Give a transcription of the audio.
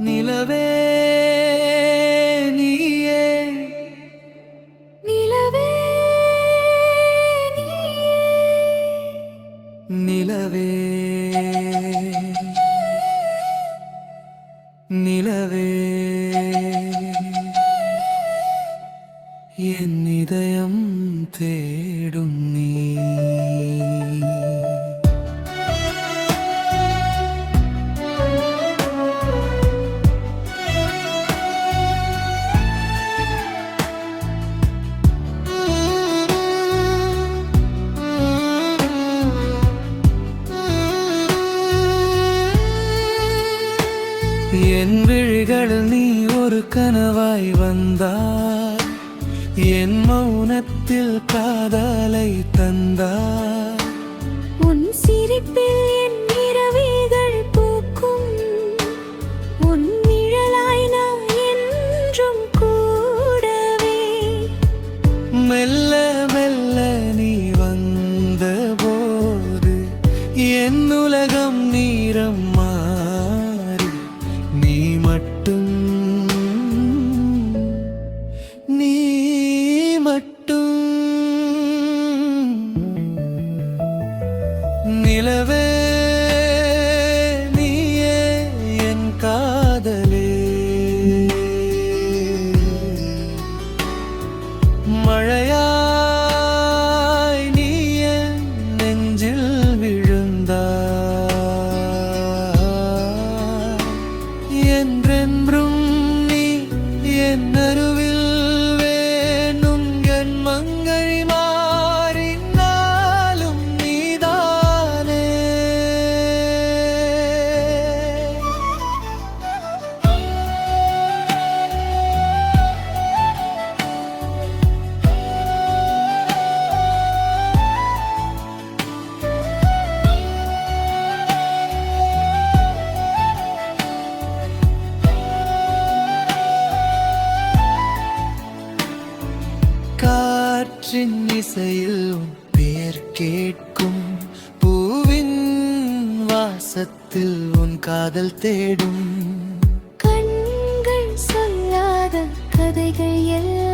நிலவே நீயே நிலவே நீயே நிலவே நிலவே என் இதயம் தேடும் நீ என் விழிகளில் நீ ஒரு கனவாய் வந்தாய், என் மௌனத்தில் காதலை தந்தாய். உன் சிரிப்பில் என் இரவிகள் பூக்கும், உன் நிழலாய் நான் என்றும் கூடவே. மெல்ல மெல்ல நீ வந்த போது என் உலகம் நீரம் மாறி, நீ மட்டும் நிலவே நீயே என் காதலே. மழையாய் நீ என் நெஞ்சில் விழுந்தாய், என்றென்றும் நீ என் அருவில் வேணும். என் மங்கை மாறினாலும் நீதானே. காற்றின் இசையில் உன் பெயர் கேட்கும், பூவின் வாசத்தில் உன் காதல் தேடும். கண்கள் சொல்லாத கதைகள் எல்லாம்